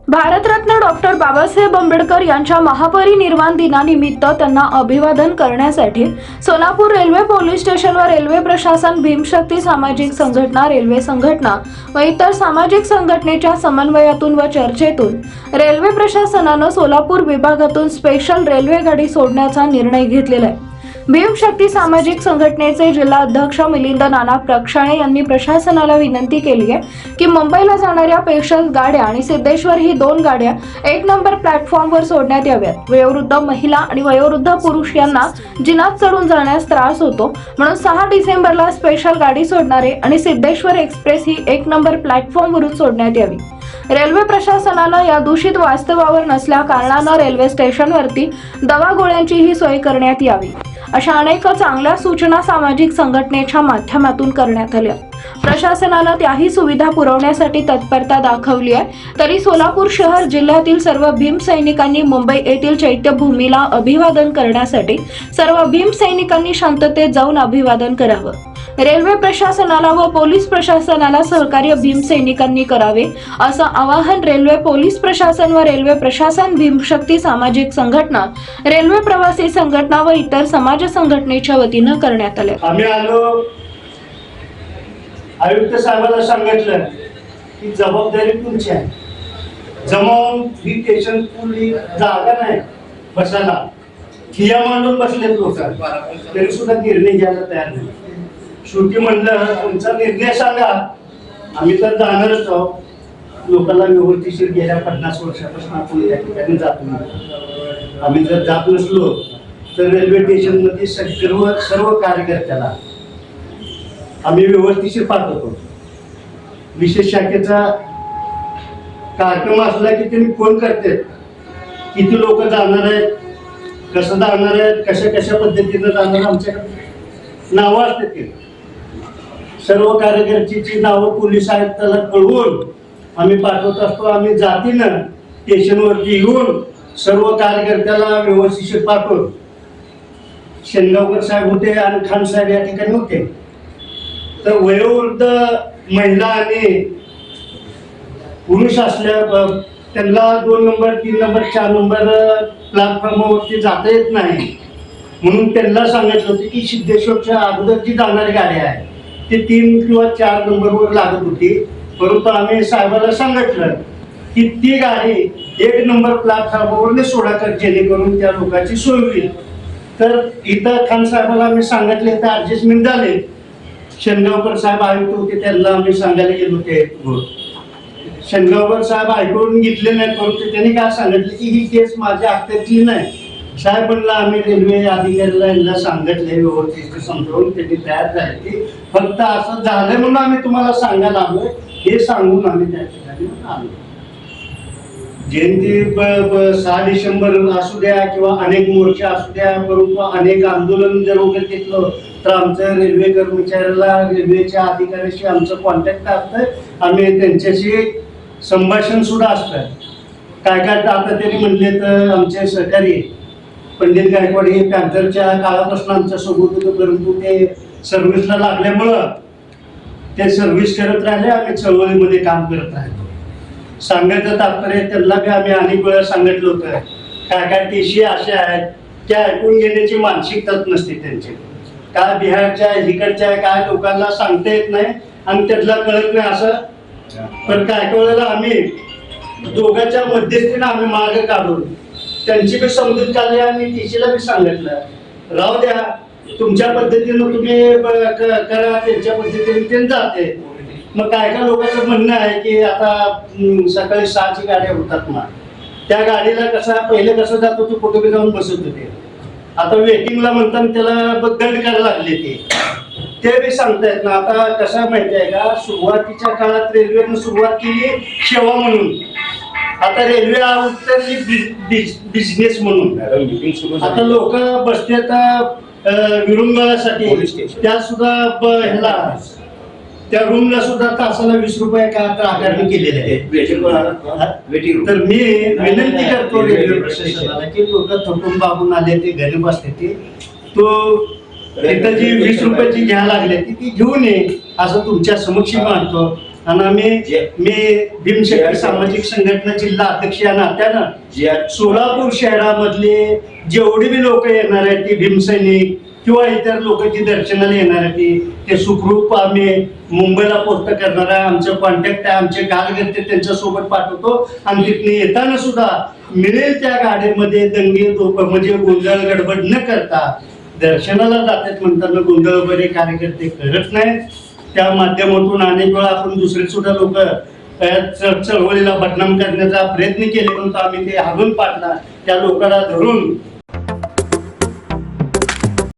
Bharat Ratna doctor Babasaheb Ambedkar यांच्या महापरिनिर्वाण दिनानिमित्त त्यांना अभिवादन करण्यासाठी सोलापूर रेल्वे पोलीस स्टेशनवर रेल्वे प्रशासन, भीमशक्ती सामाजिक संघटना, रेल्वे संघटना व इतर सामाजिक संघटनेच्या समन्वयातून व चर्चेतून रेल्वे प्रशासनानं सोलापूर विभागातून स्पेशल रेल्वे गाडी सोडण्याचा निर्णय घेतलेला आहे। भीमशक्ती सामाजिक संघटनेचे जिल्हा अध्यक्ष मिलिंद नाना प्रक्षाणे यांनी प्रशासनाला विनंती केली आहे की मुंबईला जाणाऱ्या स्पेशल गाड्या आणि सिद्धेश्वर ही 2 गाड्या 1 नंबर प्लॅटफॉर्मवर सोडण्यात याव्यात। वयोवृद्ध महिला आणि वयोवृद्ध पुरुष यांना जिनात चढून जाण्यास त्रास होतो, म्हणून 6 डिसेंबरला स्पेशल गाडी सोडणारे आणि सिद्धेश्वर एक्सप्रेस ही 1 नंबर प्लॅटफॉर्मवरून सोडण्यात यावी। रेल्वे प्रशासनानं या दूषित वास्तवावर नसल्या कारणानं रेल्वे स्टेशनवरती दवा गोळ्यांचीही सोय करण्यात यावी, अशा अनेक चांगल्या सूचना सामाजिक संघटनेच्या माध्यमातून करण्यात आल्या। प्रशासनानं त्याही सुविधा पुरवण्यासाठी तत्परता दाखवली आहे। तरी सोलापूर शहर जिल्ह्यातील सर्व भीम सैनिकांनी मुंबई येथील चैत्यभूमीला अभिवादन करण्यासाठी सर्व भीम सैनिकांनी शांततेत जाऊन अभिवादन करावं। रेल्वे प्रशासनाला व पोलीस प्रशासनाला सहकार्य भीम सैनिकांनी करावे, असं आवाहन रेल्वे पोलीस प्रशासन व रेल्वे प्रशासन, भीमशक्ती सामाजिक संघटना, रेल्वे प्रवासी संघटना व इतर समाज संघटनेच्या वतीनं करण्यात आले। आम्ही आलो, आयुक्त साहेबांना सांगितलं की जबाबदारी तुमची आहे, जमावून ही स्टेशन पूर्ण जागा नाही बसायला, खिया मांडून बसलेत लोक, तरी सुद्धा निर्णय घ्यायला तयार नाही। शेवटी म्हणलं तुमचा निर्णय सांगा, आम्ही तर जाणारच आहोत। लोकांना व्यवस्थित गेल्या 50 वर्षापासून आपण या ठिकाणी जातो। आम्ही जर जात नसलो तर रेल्वे स्टेशन मध्ये सर्व कार्यकर्त्याला आम्ही व्यवस्थित पाठवतो। विशेष शाखेचा कार्यक्रम असला की त्यांनी फोन करतात, किती लोक जाणार आहेत, कसं जाणार आहेत, कशा पद्धतीनं जाणार, आमच्याकडे नावं असतात ते सर्व कार्यकर्त्याची नावं पोलीस आयुक्ताला कळवून आम्ही पाठवत असतो। आम्ही जातीनं स्टेशनवरती येऊन सर्व कार्यकर्त्याला व्यवस्थित पाठवून, शेनगावकर साहेब होते आणि खान साहेब या ठिकाणी होते, तर वयोवृद्ध महिला आणि पुरुष असल्या त्यांना 2 नंबर, 3 नंबर, 4 नंबर प्लॅटफॉर्मवरती जाता येत नाही, म्हणून त्यांना सांगितलं होतं की सिद्धेश्वरच्या अगोदर जी जाणारी गाडी आहे ती 3 किंवा 4 नंबरवर लागत होती, परंतु आम्ही साहेबांना सांगितलं की ती गाडी 1 नंबर प्लॅटफॉर्मवर सोडायचं, जेणेकरून त्या लोकांची सोय होईल। तर इथं खान साहेबांना आम्ही सांगितले, तर ऍडजस्टमेंट झाले। शेनगावकर साहेब आयुक्त होते, त्यांना आम्ही सांगायला गेलो होते, शेनगावकर साहेब ऐकून घेतले नाही, परंतु त्यांनी काय सांगितलं की ही केस माझ्या हातातली नाही। साहेब म्हणला आम्ही रेल्वे अधिकाऱ्याला यांना सांगितले, व्यवस्थित समजावून त्यांनी तयार झाले, फक्त असं झालं म्हणून आम्ही तुम्हाला सांगायला आलोय, हे सांगून आम्ही त्या ठिकाणी आलो। जयंती 6 डिसेंबर असू द्या किंवा अनेक मोर्चे असू द्या, परंतु अनेक आंदोलन जर वगैरे घेतलं तर आमचं रेल्वे कर्मचाऱ्याला, रेल्वेच्या अधिकाऱ्याशी आमचं कॉन्टॅक्ट असतं, आम्ही त्यांच्याशी संभाषण सुद्धा असतं। काय आता त्यांनी म्हणले तर आमचे सहकारी पंडित गायकवाड हे पॅन्थरच्या काळापासून आमच्या सोबत होतं, परंतु ते सर्व्हिसला लागल्यामुळं ते सर्व्हिस करत राहिले, आम्ही चळवळीमध्ये काम करत राहिलो। सांगायचं तात्पर्य त्यांना बी आम्ही अनेक वेळा सांगितलं होतं, काय टीसी अशा आहेत त्या ऐकून घेण्याची मानसिकताच नसते त्यांची, काय बिहारच्या इकडच्या काय लोकांना सांगता येत नाही आणि त्यातला कळत नाही असं। पण काय वेळेला आम्ही दोघांच्या मध्यस्थीनं आम्ही मार्ग काढून त्यांची बी समजूत काढली आणि टीसीला बी सांगितलं, राहू द्या तुमच्या पद्धतीनं तुम्ही करा, त्यांच्या पद्धतीने ते जाते। मग काय लोकांचं म्हणणं आहे की आता सकाळी 6ची गाड्या होतात ना, त्या गाडीला पहिले कसं जात होतं, कुठे जाऊन बसत होते, आता वेटिंगला म्हणताना त्याला दंड करायला लागले ते बी सांगतायत ना। आता कसं माहिती आहे का, सुरुवातीच्या काळात रेल्वेनं सुरुवात केली सेवा म्हणून, आता रेल्वे उतरली बिझनेस म्हणून। आता लोक बसतात विरुंगळासाठी, त्या सुद्धा ह्याला त्या रूमला सुद्धा तासाला 20 रुपये का आकारणी केलेले आहे। तर मी विनंती करतो रेल्वे प्रशासनाला की लोक थकून बाबून आले, ते घरी बसते, ते तो एकदा जी 20 रुपयाची घ्यायला लागले ती घेऊन ये, असं तुमच्या समक्ष मांडतो। आणि मी भीमशक्ती सामाजिक संघटना जिल्हा अध्यक्ष या नात्यानं सोलापूर शहरामधले जेवढे बी लोक येणार आहेत ती भीमसैनिक किंवा इतर लोक जी दर्शनाला येणार आहेत ते सुखरूप आम्ही मुंबईला पोस्ट करणार आहे. आमचं कॉन्टॅक्ट आहे, आमचे कार्यकर्ते त्यांच्यासोबत पाठवतो आणि तिथून येताना सुद्धा मिळेल त्या गाडीमध्ये दंगे म्हणजे गोंधळ गडबड न करता दर्शनाला जातात म्हणताना गोंधळ वगैरे कार्यकर्ते करत नाहीत. त्या माध्यमातून अनेक वेळा आपण दुसरे सुद्धा लोक चळवळीला बदनाम करण्याचा प्रयत्न केले, परंतु आम्ही ते हाणून पाडला. त्या लोकांना धरून